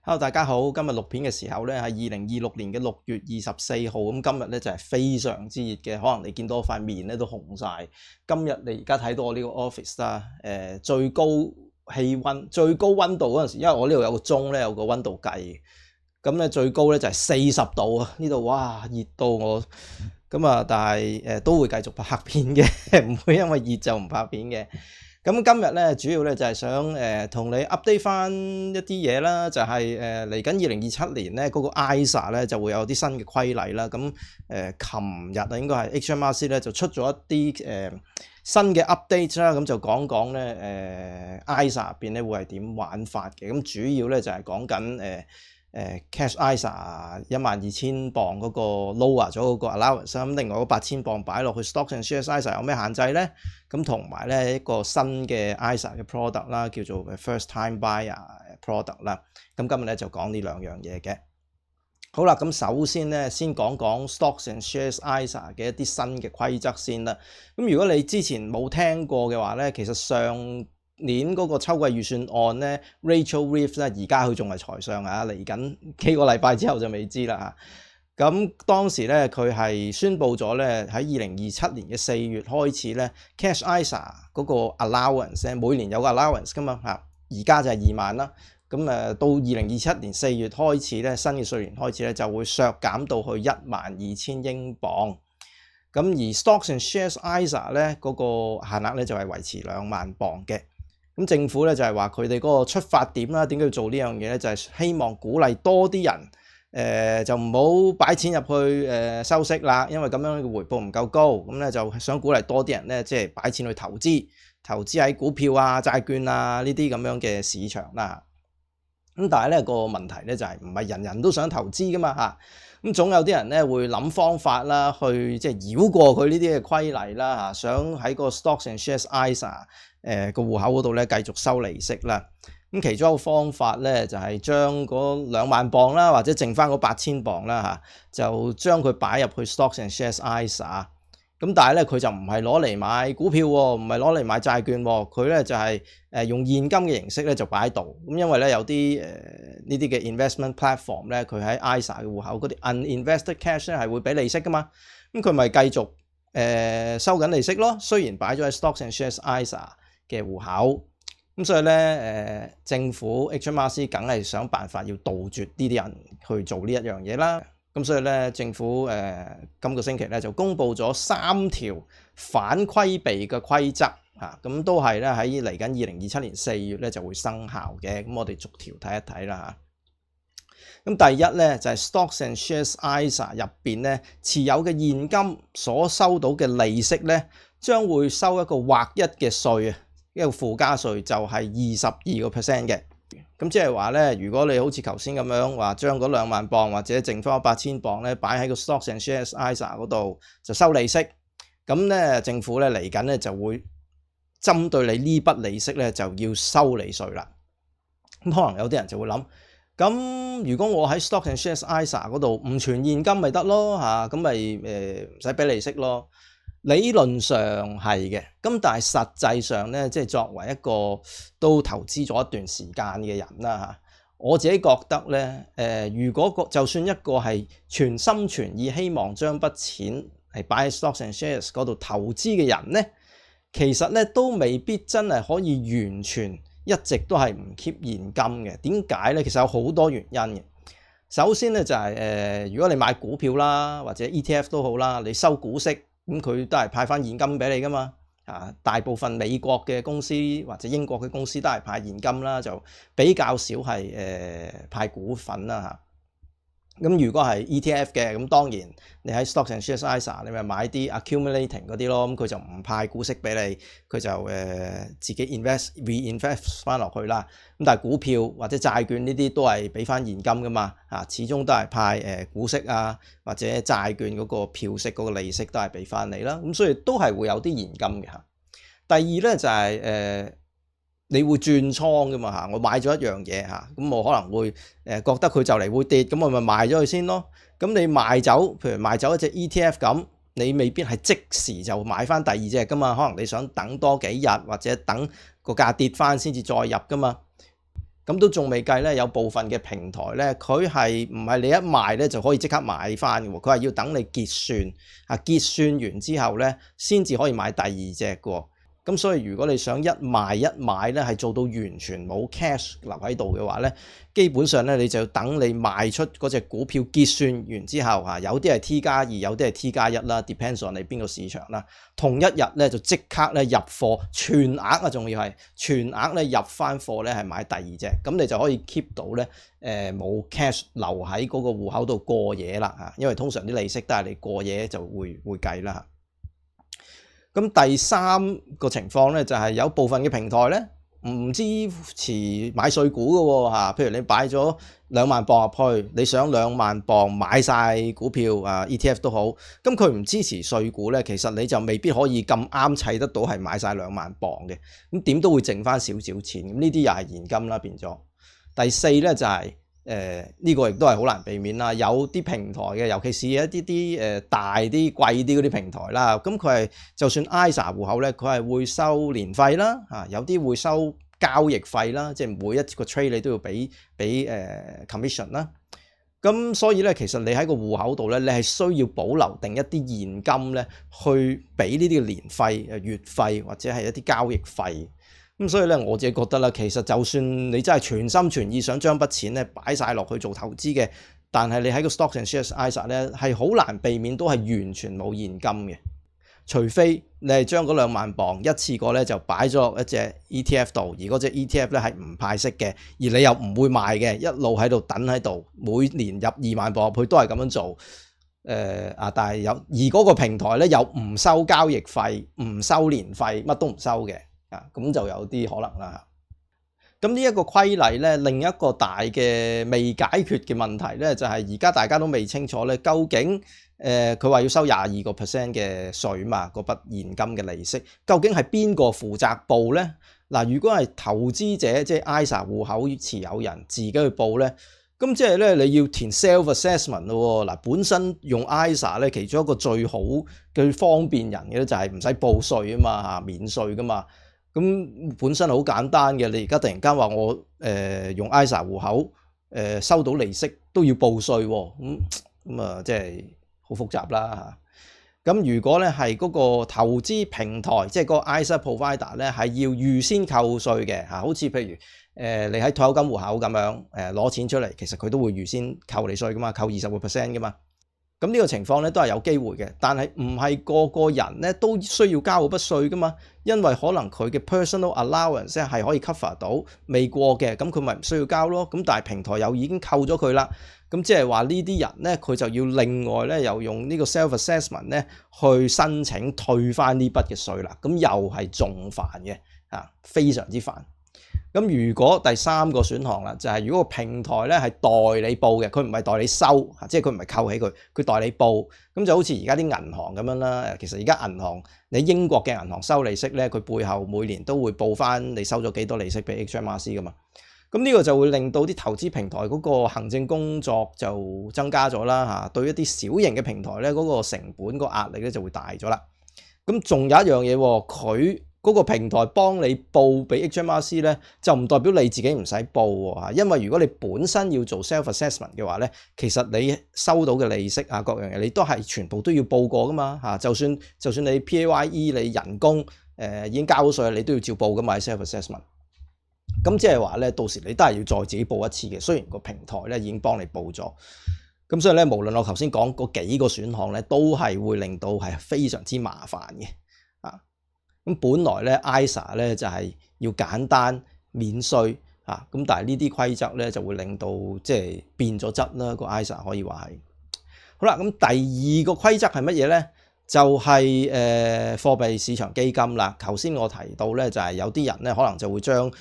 Hello，大家好。今日錄片嘅時候咧，係2026年嘅6月24號。咁今日咧就係非常之熱嘅，可能你見到我塊面咧都紅晒。今日你而家睇到我呢個 office 啦，最高氣溫、最高溫度嗰陣時，因為我呢度有個鐘咧，有個溫度計。咁咧最高咧就係40度啊！呢度哇熱到我咁啊，但係都會繼續拍片嘅，唔會因為熱就唔拍片嘅。咁今日咧主要咧就係想同你 update 翻一啲嘢啦，就係嚟緊2027年咧嗰個 ISA 咧就會有啲新嘅規例啦。咁琴日啊應該係 HMRC 咧就出咗一啲新嘅 update 啦，咁就講講咧ISA 入邊咧會係點玩法嘅。咁主要咧就係講緊cash ISA 12,000磅嗰個 lower 咗嗰個 allowance， 咁另外嗰8,000磅擺落去 stocks and shares ISA 有咩限制咧？咁同埋咧一個新嘅 ISA 嘅 product 啦，叫做 first time buyer product 啦。咁今日咧就講呢兩樣嘢嘅。好啦，咁首先咧先講講 stocks and shares ISA 嘅一啲新嘅規則先啦。咁如果你之前冇聽過嘅話咧，其實上年嗰個秋季預算案咧 Rachel Reeves 咧，而家佢仲係財相啊，嚟緊幾個禮拜之後就未知啦嚇。咁當時咧佢係宣布咗咧喺2027年嘅4月開始咧 cash ISA 嗰個 allowance 咧，每年有個 allowance 噶嘛嚇，而家就係2萬啦。咁到2027年4月開始咧，新嘅稅年開始咧就會削減到去12,000英鎊。咁而 stocks and shares ISA 咧嗰個限額咧就係維持2萬鎊嘅。咁政府咧就係話佢哋嗰個出發點啦，點解要做呢樣嘢咧？就係希望鼓勵多啲人就唔好擺錢入去收息啦，因為咁樣嘅回報唔夠高。咁咧就想鼓勵多啲人咧，即係擺錢去投資喺股票啊、債券啊呢啲咁樣嘅市場啦。咁但係咧個問題咧就係唔係人人都想投資噶嘛嚇。咁總有啲人咧會諗方法啦，去即係繞過佢呢啲嘅規例啦嚇，想喺個 stocks and shares ISA 個戶口嗰度咧繼續收利息啦。咁其中一個方法咧就係將嗰2萬磅啦，或者剩翻嗰8,000磅啦嚇，就將佢擺入去 stocks and shares ISA。咁但係咧佢就唔係攞嚟買股票喎，唔係攞嚟買債券喎，佢咧就係用現金嘅形式咧就擺喺度。咁因為咧有啲呢啲嘅 investment platform 咧，佢喺 ISA 嘅戶口嗰啲 uninvested cash 咧係會俾利息噶嘛。咁佢咪繼續收緊利息咯。雖然擺咗喺 stocks and shares ISA 嘅戶口，咁所以咧政府 HMRC 梗係想辦法要杜絕呢啲人去做呢一樣嘢啦。咁所以咧，政府今個星期咧就公布咗3條反規避嘅規則嚇，咁都係咧喺嚟緊2027年4月咧就會生效嘅。咁我哋逐條睇一睇啦嚇。咁第一咧就係 Stocks and Shares ISA 入邊咧持有嘅現金所收到嘅利息咧，將會收一個劃一嘅稅啊，一個附加稅就係22% 嘅。咁即係話咧，如果你好似頭先咁樣話，將嗰2萬磅或者剩翻8,000磅咧擺喺個 Stocks and Shares ISA 嗰度就收利息，咁咧政府咧嚟緊咧就會針對你呢筆利息咧就要收你稅啦。咁可能有啲人就會諗，咁如果我喺 Stocks and Shares ISA 嗰度唔存現金咪得咯嚇，咁咪唔使俾利息咯。理論上係嘅，咁但係實際上咧，即係作為一個都投資咗一段時間嘅人啦嚇，我自己覺得咧，如果就算一個係全心全意希望將筆錢係擺喺 Stocks and Shares 嗰度投資嘅人咧，其實咧都未必真係可以完全一直都係唔 keep 現金嘅。點解咧？其實有好多原因嘅。首先咧就係如果你買股票啦，或者 ETF 都好啦，你收股息。咁佢都係派翻現金俾你噶嘛，大部分美國嘅公司或者英國嘅公司都係派現金啦，就比較少係派股份啦嚇。咁如果係 ETF 嘅，咁當然你喺 Stocks and Shares ISA 你咪買啲 accumulating 嗰啲咯，咁佢就唔派股息俾你，佢就自己 reinvest 翻落去啦。咁但係股票或者債券呢啲都係俾翻現金噶嘛，始終都係派股息啊，或者債券嗰個票息嗰個利息都係俾翻你啦。咁所以都係會有啲現金嘅嚇。第二咧就係你會轉倉噶嘛嚇，我買咗一樣嘢嚇，咁我可能會覺得佢就嚟會跌，咁我咪賣咗佢先咯。咁你賣走，譬如賣走一隻 ETF 咁，你未必係即時就買翻第二隻噶嘛，可能你想等多幾日或者等個價跌翻先至再入噶嘛。咁都仲未計咧，有部分嘅平台咧，佢係唔係你一賣咧就可以即刻買翻嘅喎？佢係要等你結算結算完之後咧，先至可以買第二隻嘅喎。咁所以如果你想一賣一買咧，係做到完全冇 cash 留喺度嘅話咧，基本上咧你就要等你賣出嗰隻股票結算完之後有啲係 T+2，有啲係 T+1啦 ，depends on 你邊個市場啦。同一日咧就即刻咧入貨，全額仲要係全額咧入翻貨咧係買第二隻，咁你就可以 keep 到咧冇 cash 留喺嗰個戶口度過夜啦，因為通常啲利息都係你過夜就會計啦。咁第三個情況咧，就係有部分嘅平台咧唔支持買碎股嘅喎，譬如你擺咗2萬磅入去，你想2萬磅買晒股票ETF 都好，咁佢唔支持碎股咧，其實你就未必可以咁啱砌得到係買晒2萬磅嘅，咁點都會剩翻少少錢，咁呢啲又係現金啦變咗。第四咧就係呢個亦都係好難避免啦，有啲平台嘅，尤其是一啲大啲貴啲嗰啲平台啦，咁佢係就算 ISA 戶口咧，佢係會收年費啦，有啲會收交易費啦，即係每一個 trade 你都要俾commission 啦。咁所以咧，其實你喺個戶口度咧，你係需要保留定一啲現金咧，去俾呢啲年費、月費或者係一啲交易費。咁所以咧，我自己覺得啦，其實就算你真係全心全意想將筆錢咧擺晒落去做投資嘅，但係你喺個 Stocks and Shares ISA 咧係好難避免都係完全冇現金嘅，除非你係將嗰2萬磅一次過咧就擺咗落一隻 ETF 度，而嗰隻 ETF 咧係唔派息嘅，而你又唔會賣嘅，一路喺度等喺度，每年入2萬磅入去都係咁樣做。但係而嗰個平台咧又唔收交易費，唔收年費，乜都唔收嘅。咁就有啲可能啦。咁呢一個規例咧，另一個大嘅未解決嘅問題咧，就係而家大家都未清楚咧，究竟佢話要收22% 嘅稅嘛，嗰筆現金嘅利息，究竟係邊個負責報咧？嗱，如果係投資者即係 ISA 戶口持有人自己去報咧，咁即係咧你要填 self assessment 咯。嗱，本身用 ISA 咧，其中一個最好嘅方便人嘅咧就係唔使報稅啊嘛，免稅噶嘛。咁本身好簡單嘅，你而家突然間話我用 ISA 戶口收到利息都要報稅喎，咁即係好複雜啦嚇。咁如果咧係嗰個投資平台，即係個 ISA provider 咧係要預先扣稅嘅嚇，好似譬如你喺退休金戶口咁樣攞錢出嚟，其實佢都會預先扣你稅噶嘛，扣20% 噶嘛。咁呢個情況咧都係有機會嘅，但係唔係個個人咧都需要交嗰筆稅噶嘛，因為可能佢嘅 personal allowance 係可以 cover 到未過嘅，咁佢咪唔需要交咯。咁但係平台又已經扣咗佢啦，咁即係話呢啲人咧佢就要另外咧又用呢個 self assessment 咧去申請退翻呢筆嘅稅啦，咁又係仲煩嘅非常之煩。咁如果第三個選項啦，就係如果個平台咧係代你報嘅，佢唔係代你收，即係佢唔係扣起佢，佢代你報，咁就好似而家啲銀行咁樣啦。其實而家銀行你英國嘅銀行收利息咧，佢背後每年都會報翻你收咗幾多利息俾 HMRC 噶嘛。咁呢個就會令到啲投資平台嗰個行政工作就增加咗啦，對一啲小型嘅平台咧嗰個成本個壓力咧就會大咗啦。咁仲有一樣嘢喎，佢嗰個平台幫你報俾 HMRC 咧，就唔代表你自己唔使報喎，因為如果你本身要做 self assessment 嘅話咧，其實你收到嘅利息各樣嘢你都係全部都要報過噶嘛，就算你 PAYE 你人工已經交咗稅，你都要照報噶嘛 self assessment。咁即係話咧，到時你都係要再自己報一次嘅，雖然個平台咧已經幫你報咗。咁所以咧，無論我頭先講嗰幾個選項咧，都係會令到係非常之麻煩嘅。咁本來咧 ISA 咧就係要簡單免稅咁但係呢啲規則咧就會令到即係變咗質啦，個 ISA 可以話係。好啦，咁第二個規則係乜嘢咧？就係貨幣市場基金啦。頭先我提到咧就係有啲人咧可能就會將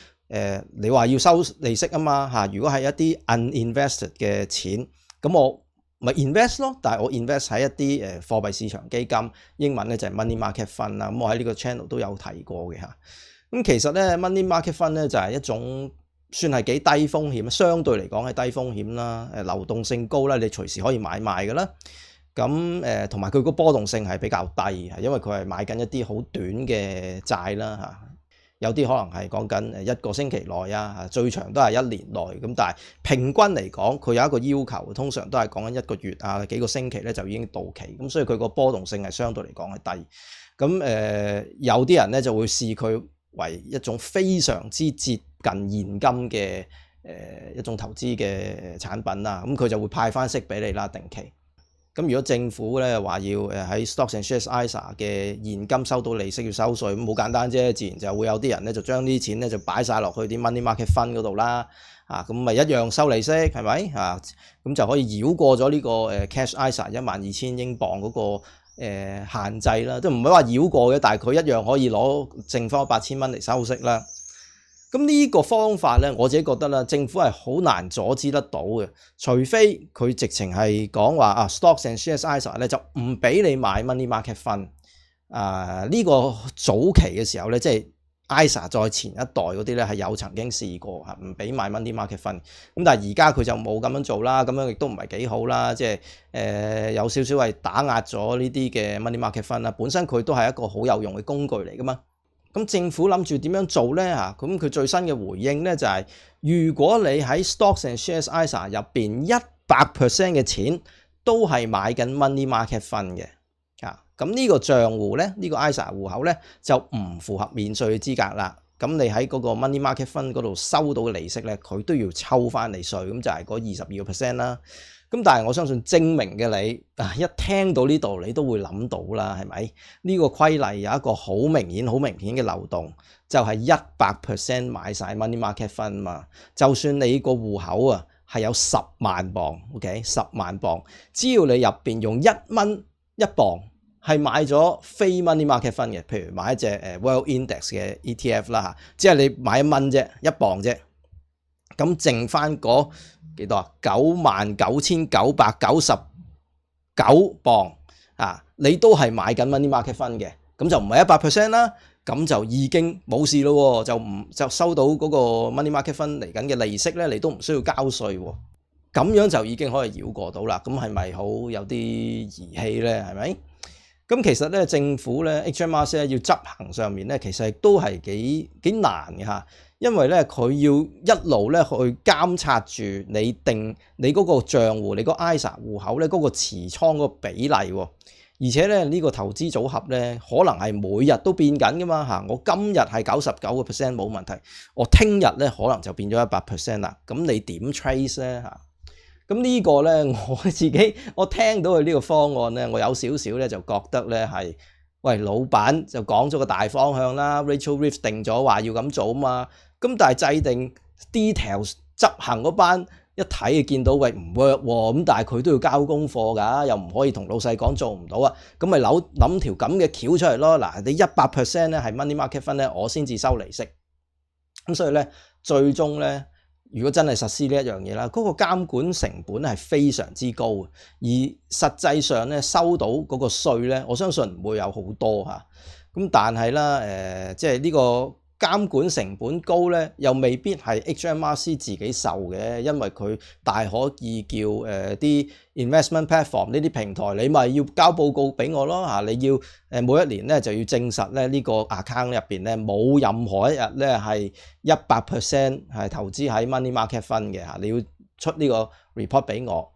你話要收利息啊嘛如果係一啲 uninvested 嘅錢，咁我咪 invest 咯，但係我 invest 喺一啲貨幣市場基金，英文咧就係 money market fund 啦。咁我喺呢個 channel 都有提過嘅嚇。咁其實咧 money market fund 咧就係一種算係幾低風險，相對嚟講係低風險啦。流動性高啦，你隨時可以買賣嘅啦。咁同埋佢個波動性係比較低，因為佢係買緊一啲好短嘅債啦嚇。有啲可能係講緊1個星期內啊，最長都係1年內。咁但係平均嚟講，佢有一個要求，通常都係講緊1個月啊，幾個星期咧就已經到期。咁所以佢個波動性係相對嚟講係低。咁有啲人咧就會視佢為一種非常之接近現金嘅一種投資嘅產品啦。咁佢就會派翻息俾你啦，定期。咁如果政府咧話要喺 Stocks and Shares ISA 嘅現金收到利息要收稅，咁好簡單啫，自然就會有啲人咧就將啲錢咧就擺晒落去啲 money market fund 嗰度啦，咁咪一樣收利息，係咪咁就可以繞過咗呢個cash ISA 12000英鎊嗰個限制啦，都唔係話繞過嘅，但係佢一樣可以攞剩翻8000蚊嚟收息啦。咁呢個方法咧，我自己覺得啦，政府係好難阻止得到嘅，除非佢直情係講話Stocks and Shares ISA 咧就唔俾你買 money market fund。呢個早期嘅時候咧，即係 ISA 再前一代嗰啲咧係有曾經試過唔俾買 money market fund。咁但係而家佢就冇咁樣做啦，咁樣亦都唔係幾好啦，即係有少少係打壓咗呢啲嘅 money market fund 啦。本身佢都係一個好有用嘅工具嚟噶嘛。咁政府諗住點樣做咧？咁佢最新嘅回應咧就係，如果你喺 Stocks and Shares ISA 入邊100% 嘅錢都係買緊 money market fund 嘅，咁呢個賬戶咧，呢個 ISA 戶口咧就唔符合免稅嘅資格啦。咁你喺嗰個 money market fund 嗰度收到嘅利息咧，佢都要抽翻嚟稅，咁就係嗰22% 啦。咁但係我相信精明嘅你一聽到呢度你都會諗到啦，係咪？呢個規例有一個好明顯嘅漏洞，就係100% 買晒 money market fund 嘛。就算你個戶口係有10萬鎊 ，OK， 10萬鎊，只要你入邊用1蚊1鎊係買咗非 money market fund 嘅，譬如買一隻World Index 嘅 ETF 啦，即係你買1蚊啫，1鎊啫，咁剩翻嗰幾多？99,999鎊你都係買緊 money market fund 嘅，咁就唔係100% 啦，咁就已經冇事咯，就收到嗰個 money market fund 嚟緊嘅利息咧，你都唔需要交稅喎，咁樣就已經可以繞過到啦。咁係咪好有啲兒戲咧？係咪？咁其實咧，政府咧 HMRC 要執行上面咧，其實都係幾難嘅因為咧佢要一路咧去監察住你定你嗰個賬戶，你個 ISA 戶口咧嗰個持倉嗰個比例喎，而且咧呢個投資組合咧可能係每日都變緊噶嘛我今日係99% 冇問題，我聽日咧可能就變咗100% 啦，咁你點 trace 咧咁呢個咧我聽到佢呢個方案咧，我有少少咧就覺得咧係。喂，老闆就講咗個大方向啦 ，Rachel Reeves 定咗話要咁做啊嘛，咁但係制定 details 執行嗰班一睇就見到喂唔 work 喎，咁但係佢都要交功課㗎，又唔可以同老細講做唔到啊，咁咪諗條咁嘅橋出嚟咯。嗱，你100% 咧係 money market fund 咧，我先至收利息。咁所以咧，最終咧。如果真係實施呢一樣嘢啦，嗰個監管成本係非常之高，而實際上咧收到嗰個稅咧，我相信唔會有好多咁但係啦，即係呢個監管成本高咧，又未必係 HMRC 自己受嘅，因為佢大可以叫啲 investment platform 呢啲平台，你咪要交報告俾我咯你要每一年咧就要證實咧呢個 account 入邊咧冇任何一日咧係100% 係投資喺 money market fund 嘅你要出呢個 report 俾我，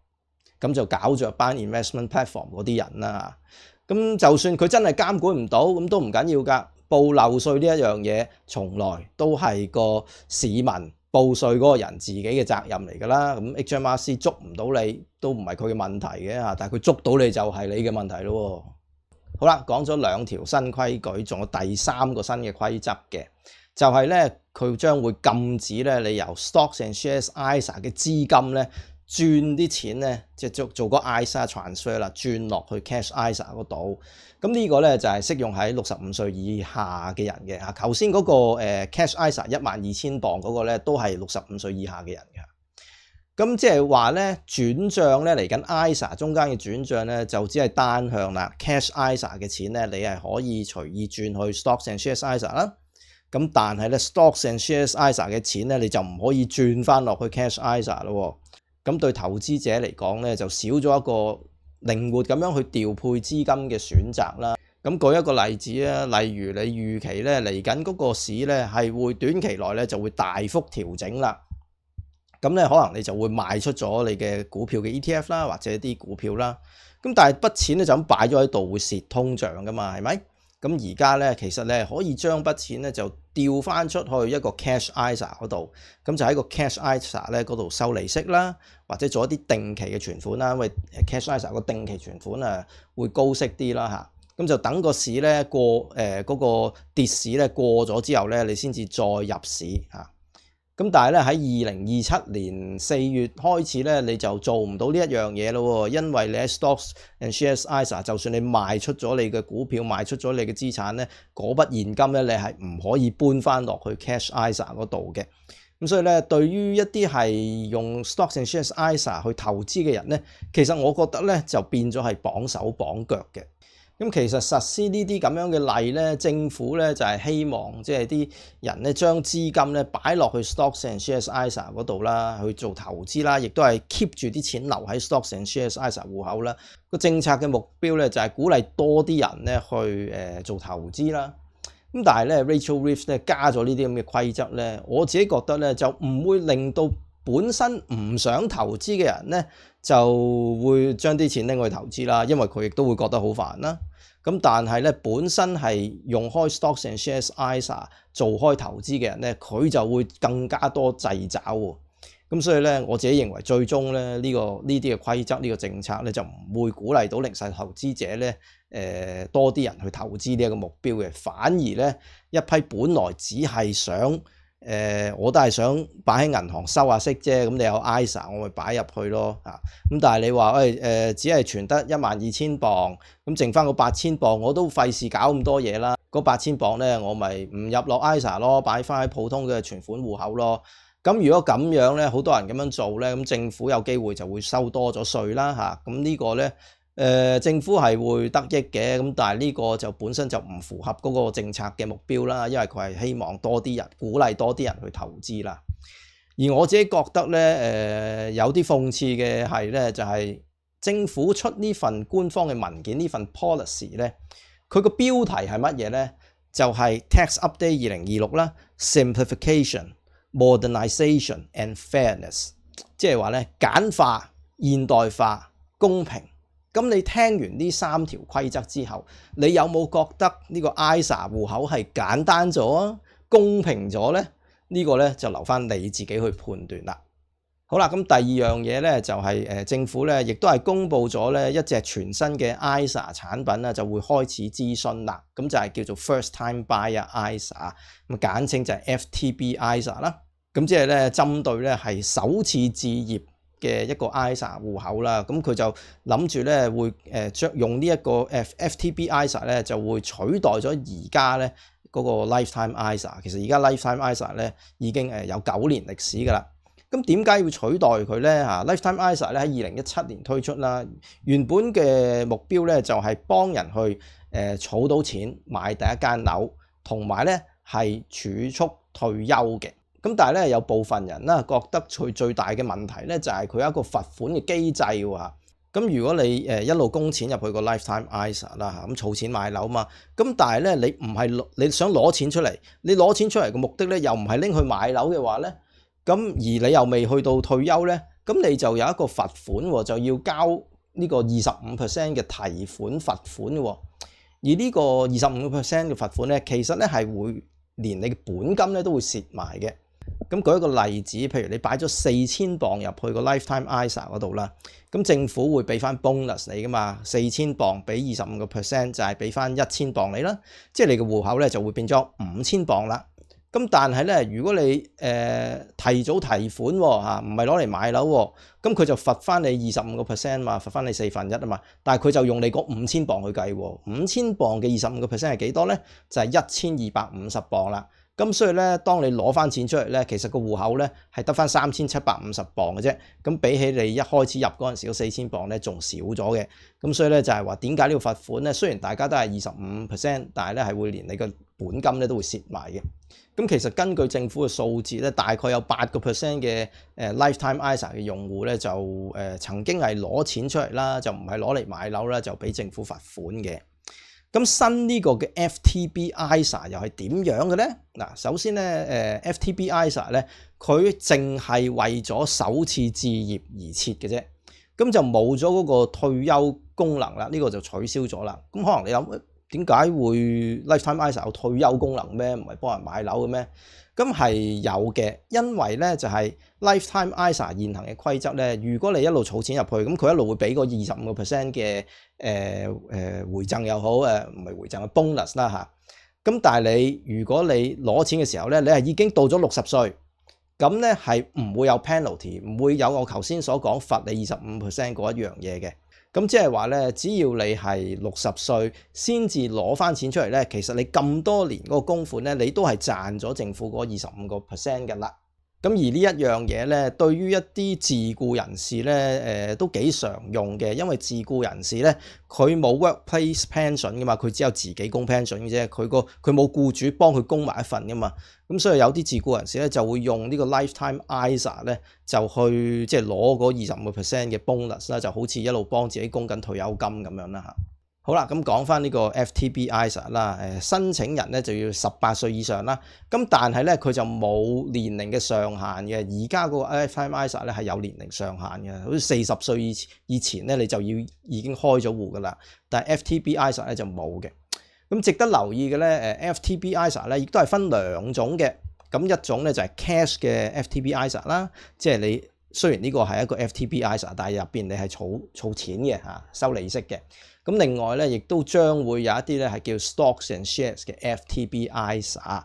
咁就搞着班 investment platform 嗰啲人啦咁就算佢真係監管唔到，咁都唔緊要㗎。報漏稅呢一樣嘢，從來都係個市民報稅嗰個人自己嘅責任嚟㗎啦。咁 HMRC 捉唔到你，都唔係佢嘅問題嘅但係佢捉到你就係你嘅問題咯。好啦，講咗2條新規矩，仲有第3個新嘅規則嘅，就係咧佢將會禁止咧你由 Stocks and Shares ISA 嘅資金咧轉啲錢咧，即係做個 ISA transfer 啦，轉落去 Cash ISA 嗰度。咁呢個咧就係適用喺65歲以下嘅人嘅嚇。頭先嗰個Cash ISA 12000鎊嗰個咧都係65歲以下嘅人嘅。咁即係話咧轉帳咧嚟緊 ISA 中間嘅轉帳咧就只係單向啦。Cash ISA 嘅錢咧你係可以隨意轉去 Stocks and Shares ISA 啦。咁但係咧 Stocks and Shares ISA 嘅錢咧你就唔可以轉翻落去 Cash ISA 咯。咁對投資者嚟講咧就少咗一個靈活咁樣去調配資金嘅選擇啦。咁舉一個例子啊，例如你預期咧嚟緊嗰個市咧係會短期內咧就會大幅調整啦。咁咧可能你就會賣出咗你嘅股票嘅 ETF 啦，或者啲股票啦。咁但係筆錢咧就咁擺咗喺度會蝕通脹噶嘛，係咪？咁而家咧其實咧可以將筆錢咧就調翻出去一個 Cash ISA 嗰度，咁就喺個 Cash ISA 咧嗰度收利息啦，或者做一啲定期嘅存款啦，因為 Cash ISA 個定期存款啊會高息啲啦嚇。咁就等個市咧過嗰個跌市咧過咗之後咧，你先至再入市嚇。咁但係咧喺2027年4月開始咧，你就做唔到呢一樣嘢咯喎，因為你喺 Stocks and Shares ISA， 就算你賣出咗你嘅股票，賣出咗你嘅資產咧，嗰筆現金咧你係唔可以搬翻落去 Cash ISA 嗰度嘅。咁所以咧，對於一啲係用 Stocks and Shares ISA 去投資嘅人咧，其實我覺得咧就變咗係綁手綁腳嘅。咁其實實施呢啲咁樣嘅例咧，政府咧就係希望即係啲人咧將資金咧擺落去 Stocks and Shares ISA 嗰度啦，去做投資啦，亦都係 keep 住啲錢留喺 Stocks and Shares ISA 戶口啦。個政策嘅目標咧就係鼓勵多啲人咧去做投資啦。咁但係咧 Rachel Reeves 咧加咗呢啲咁嘅規則咧，我自己覺得咧就唔會令到本身唔想投資嘅人咧就會將啲錢拎去投資啦，因為佢亦都會覺得好煩啦。咁但係咧本身係用開 Stocks and Shares ISA 做開投資嘅人咧，佢就會更加多掣肘喎。咁所以咧，我自己認為最終咧呢啲嘅規則呢個政策咧就唔會鼓勵到零售投資者咧多啲人去投資呢一個目標嘅，反而咧一批本來只係想我都係想擺喺銀行收下息啫，咁你有 ISA 我咪擺入去咯嚇。咁但係你話只係存得12000磅，咁剩翻個8000磅我都費事搞咁多嘢啦。嗰8000磅咧我咪唔入落 ISA 咯，擺翻喺普通嘅存款戶口咯。咁如果咁樣咧，好多人咁樣做咧，咁政府有機會就會收多咗稅啦嚇。咁呢個咧政府係會得益嘅，咁但係呢個就本身就唔符合嗰個政策嘅目標啦，因為佢係希望多啲人鼓勵多啲人去投資啦。而我自己覺得咧有啲諷刺嘅係咧，就係政府出呢份官方嘅文件呢份 policy 咧，佢個標題係乜嘢咧？就係 Tax Update 2026啦 ，Simplification、Modernization and Fairness， 即係話咧簡化、現代化、公平。咁你聽完呢3條規則之後，你有冇覺得呢個 ISA 戶口係簡單咗啊、公平咗咧？呢個咧就留翻你自己去判斷啦。好啦，咁第二樣嘢咧就係政府咧亦都係公布咗咧一隻全新嘅 ISA 產品啦，就會開始諮詢啦。咁就係叫做 First Time Buyer ISA， 咁簡稱就係 FTB ISA 啦。咁即係咧針對咧係首次置業嘅一個 ISA 戶口啦，咁佢就諗住咧會用呢一個FTB ISA 咧就會取代咗而家咧嗰個 Lifetime ISA。其實而家 Lifetime ISA 咧已經有9年歷史㗎啦。咁點解要取代佢咧嚇？Lifetime ISA 咧喺2017年推出啦，原本嘅目標咧就係幫人去儲到錢買第一間樓，同埋咧係儲蓄退休嘅。咁但係咧有部分人啦覺得佢最大嘅問題咧就係佢有一個罰款嘅機制喎。咁如果你一路供錢入去個 Lifetime ISA 啦，咁儲錢買樓嘛，咁但係咧你唔係你想攞錢出嚟，你攞錢出嚟嘅目的咧又唔係拎去買樓嘅話咧，咁而你又未去到退休咧，咁你就有一個罰款喎，就要交呢個25% 嘅提款罰款喎。而呢個25% 嘅罰款咧，其實咧係會連你嘅本金咧都會蝕埋嘅。咁舉一個例子，譬如你擺咗4000磅入去個 Lifetime ISA 嗰度啦，咁政府會俾翻 bonus 你噶嘛，4000磅俾25% 就係俾翻1000磅你啦，即係你嘅戶口咧就會變咗5000磅啦。咁但係咧，如果你提早提款喎，唔係攞嚟買樓喎，咁佢就罰翻你25% 嘛，罰翻你1/4啊嘛。但係佢就用你嗰5000磅去計喎，5000磅嘅25% 係幾多咧？就係1250磅啦。咁所以咧，當你攞翻錢出嚟咧，其實個戶口咧係得翻3750磅嘅啫。咁比起你一開始入嗰陣時嗰4000磅咧，仲少咗嘅。咁所以咧就係話點解呢個罰款咧？雖然大家都係25%，但係咧係會連你嘅本金咧都會蝕埋嘅。咁其實根據政府嘅數字咧，大概有8% 嘅Lifetime ISA 嘅用戶咧就曾經係攞錢出嚟啦，就唔係攞嚟買樓啦，就俾政府罰款嘅。咁新呢個嘅 FTB ISA 又係點樣嘅咧？嗱，首先咧，FTB ISA 咧，佢淨係為咗首次置業而設嘅啫，咁就冇咗嗰個退休功能啦，呢個就取消咗啦。咁可能你諗點解會 Lifetime ISA 有退休功能咩？唔係幫人買樓嘅咩？咁係有嘅，因為咧就係 Lifetime ISA 現行嘅規則咧，如果你一路儲錢入去，咁佢一路會俾個25% 嘅回贈又好，唔係回贈嘅 bonus 啦嚇。咁但係你如果你攞錢嘅時候咧，你係已經到咗60歲，咁咧係唔會有 penalty， 唔會有我頭先所講罰你25% 嗰一樣嘢嘅。咁即係話咧，只要你係60歲先至攞翻錢出嚟咧，其實你咁多年嗰個供款咧，你都係賺咗政府嗰25% 嘅啦。咁而呢一樣嘢咧，對於一啲自僱人士咧，都幾常用嘅，因為自僱人士咧，佢冇 workplace pension 噶嘛，佢只有自己供 pension 嘅啫，佢冇僱主幫佢供埋一份噶嘛，咁所以有啲自僱人士咧就會用呢個 Lifetime ISA 咧，就去即係攞嗰25% 嘅 bonus 啦，就好似一路幫自己供緊退休金咁樣啦嚇。好啦，咁講翻呢個 FTB ISA 啦，申請人咧就要18歲以上啦，咁但係咧佢就冇年齡嘅上限嘅，而家嗰個 Lifetime ISA 咧係有年齡上限嘅，好似40歲以前咧你就要已經開咗戶噶啦，但係 FTB ISA 咧就冇嘅。咁值得留意嘅咧，FTB ISA 咧亦都係分兩種嘅，咁一種咧就係 cash 嘅 FTB ISA 啦，即係你雖然呢個係一個 FTB ISA，但係入邊你係儲錢嘅嚇，收利息嘅。咁另外咧，亦都將會有一啲咧係叫 stocks and shares 嘅 FTB ISA。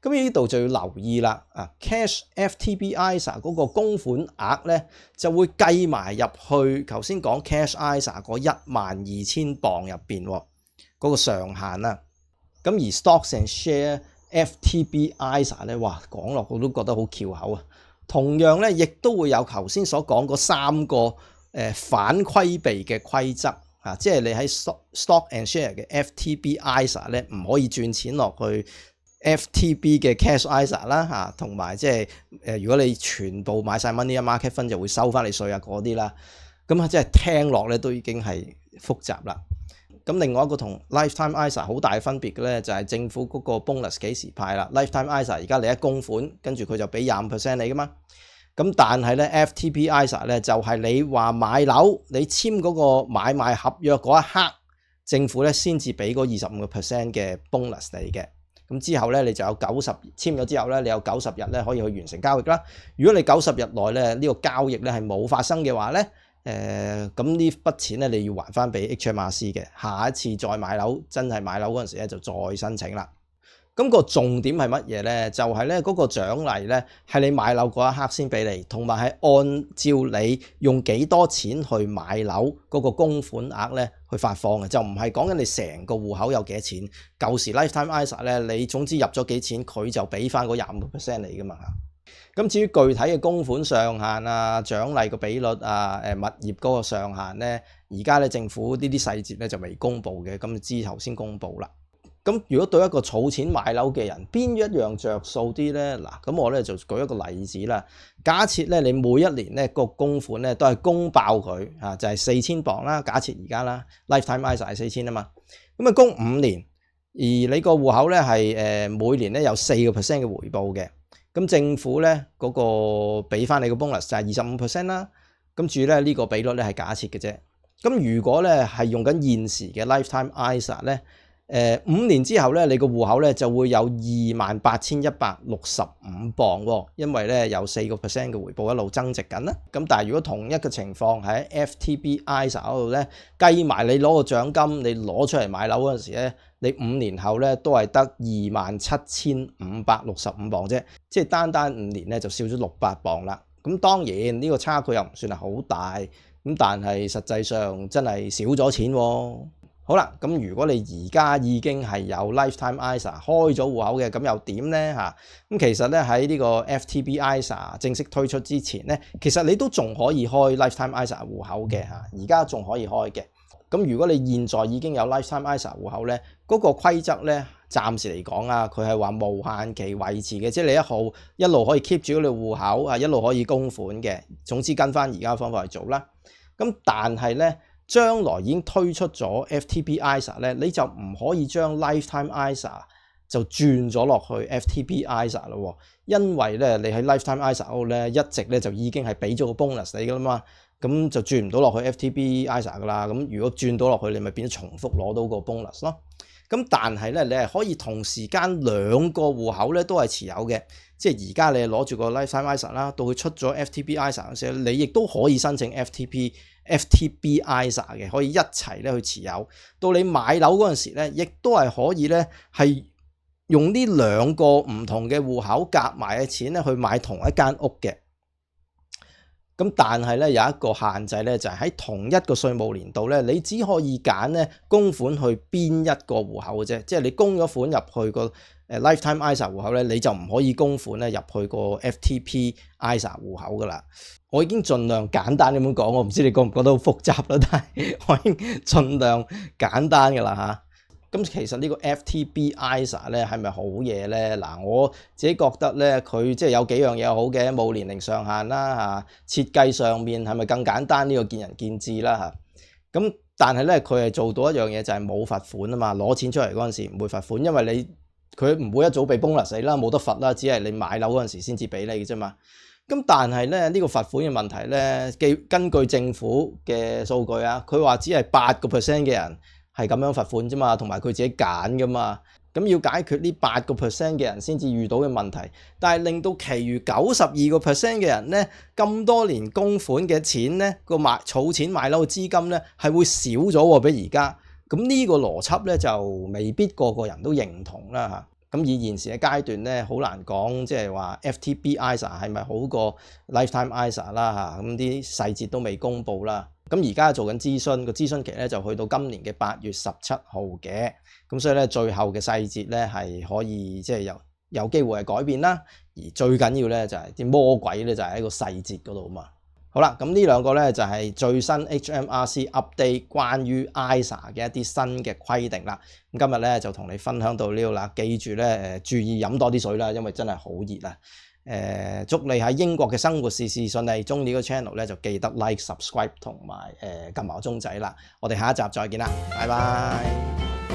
咁呢度就要留意啦，cash FTB ISA 嗰個供款額咧就會計埋入去頭先講 cash ISA 嗰12000磅入邊嗰個上限啦。咁而 stocks and share FTB ISA 咧，哇講落我都覺得好翹口啊！同樣咧，亦都會有頭先所講嗰3個反規避嘅規則。即係你喺 stock and share 嘅 FTB ISA 咧，唔可以轉錢落去 FTB 嘅 cash ISA 啦嚇，同埋即係如果你全部買晒 money market fund 就會收翻你稅啊嗰啲啦。咁即係聽落咧都已經係複雜啦。咁另外一個同 Lifetime ISA 好大分別嘅咧，就係政府嗰個 bonus 幾時派啦。Lifetime ISA 而家你一供款，跟住佢就俾25% 你噶嘛。咁但係咧 FTB ISA 咧就係你話買樓，你簽嗰個買賣合約嗰一刻，政府咧先至俾嗰25% 嘅 bonus 你嘅。咁之後咧你就有簽咗之後咧，你有90日咧可以去完成交易啦。如果你90日內咧呢個交易咧係冇發生嘅話咧，咁呢筆錢咧你要還翻俾 HMRC 嘅。下一次再買樓，真係買樓嗰陣時咧就再申請啦。咁個重點係乜嘢咧？就係咧嗰個獎勵咧係你買樓嗰一刻先俾你，同埋係按照你用幾多錢去買樓嗰個供款額咧去發放嘅，就唔係講緊你成個戶口有幾多錢。舊時 Lifetime ISA 咧，你總之入咗幾錢，佢就俾翻嗰25% 你噶嘛。咁至於具體嘅供款上限啊、獎勵個比率啊、物業嗰個上限咧，而家咧政府呢啲細節咧就未公布嘅，咁之後先公布啦。咁如果對一個儲錢買樓嘅人，邊一樣着數啲咧？嗱，咁我咧就舉一個例子啦。假設咧你每一年咧個供款咧都係供爆佢就係4000磅啦。假設而家啦 Lifetime ISA 係4000啊嘛，咁供5年，而你個戶口咧係每年咧有4% 嘅回報嘅，咁政府咧嗰個俾翻你個 bonus 就係25% 啦。咁至於咧呢個比率咧係假設嘅啫。咁如果咧係用緊現時嘅 Lifetime ISA 咧，5年之後咧，你個戶口咧就會有28,165磅喎，因為咧有4% 嘅回報一路增值緊啦。咁但係如果同一個情況喺 FTB ISA 嗰度咧，計埋你攞個獎金，你攞出嚟買樓嗰陣時咧，你5年後咧都係得27,565磅啫，即係單5年咧就少咗600磅啦。咁當然呢個差距又唔算係好大，咁但係實際上真係少咗錢喎。好啦，咁如果你而家已經係有 Lifetime ISA 開咗戶口嘅，咁又點咧嚇？咁其實咧喺呢個 FTB ISA 正式推出之前咧，其實你都仲可以開 Lifetime ISA 戶口嘅嚇，而家仲可以開嘅。咁如果你現在已經有 Lifetime ISA 戶口咧，嗰個規則咧暫時嚟講啊，佢係話無限期維持嘅，即係你一路可以 keep 住你戶口啊，一路可以供款嘅。總之跟翻而家嘅方法去做啦。咁但係咧，將來已經推出咗 FTP ISA 咧，你就唔可以將 Lifetime ISA 就轉咗落去 FTP ISA 咯，因為咧你喺 Lifetime ISA 度咧一直咧就已經係俾咗個 bonus 你噶啦嘛，咁就轉唔到落去 FTP ISA 噶啦。咁如果轉到落去，你咪變咗重複攞到個 bonus 咯。咁但係咧，你係可以同時間兩個戶口咧都係持有嘅，即係而家你係攞住個 Lifetime ISA 啦，到佢出咗 FTP ISA 嘅時候，你亦都可以申請 FTP ISA 嘅，可以一齊咧去持有。到你買樓嗰陣時咧，亦都係可以咧係用呢兩個唔同嘅戶口夾埋嘅錢咧去買同一間屋嘅。咁但係咧有一個限制咧，就係喺同一個稅務年度咧，你只可以揀咧供款去邊一個戶口嘅啫。即係你供咗款入去個Lifetime ISA 戶口咧，你就唔可以供款咧入去個 FTP ISA 戶口噶啦。我已經盡量簡單咁樣講，我唔知你覺唔覺得好複雜啦，但係我已經盡量簡單噶啦嚇。咁其實呢個 FTP ISA 咧係咪好嘢咧？嗱，我自己覺得咧，佢即係有幾樣嘢好嘅，冇年齡上限啦嚇，設計上面係咪更簡單？呢個見仁見智啦嚇。咁但係咧，佢係做到一樣嘢就係冇罰款啊嘛，攞錢出嚟嗰陣時唔會罰款，因為佢唔會一早俾 bonus 你啦，冇得罰啦，只係你買樓嗰陣時先至俾你嘅啫嘛。咁但係咧呢個罰款嘅問題咧，根據政府嘅數據啊，佢話只係8% 嘅人係咁樣罰款啫嘛，同埋佢自己揀噶嘛。咁要解決呢8% 嘅人先至遇到嘅問題，但係令到其餘92% 嘅人咧，咁多年供款嘅錢咧，儲錢買樓嘅資金咧係會少咗喎，比而家。咁呢個邏輯咧就未必個個人都認同啦嚇。咁以現時嘅階段咧，好難講，即係話 FTP ISA 係咪好過 Lifetime ISA 啦嚇？咁啲細節都未公布啦。咁而家做緊諮詢，個諮詢期咧就去到今年嘅8月17號嘅。咁所以咧，最後嘅細節咧係可以即係有機會係改變啦。而最緊要咧就係啲魔鬼咧就係喺個細節嗰度嘛。好啦，咁呢兩個咧就係最新 HMRC update 關於 ISA 嘅一啲新嘅規定啦。咁今日咧就同你分享到呢度啦。記住咧注意飲多啲水啦，因為真係好熱啊。祝你喺英國嘅生活事事順利。中意呢個 channel 咧就記得 like、subscribe 同埋撳埋個鐘仔啦。我哋下一集再見啦，拜拜。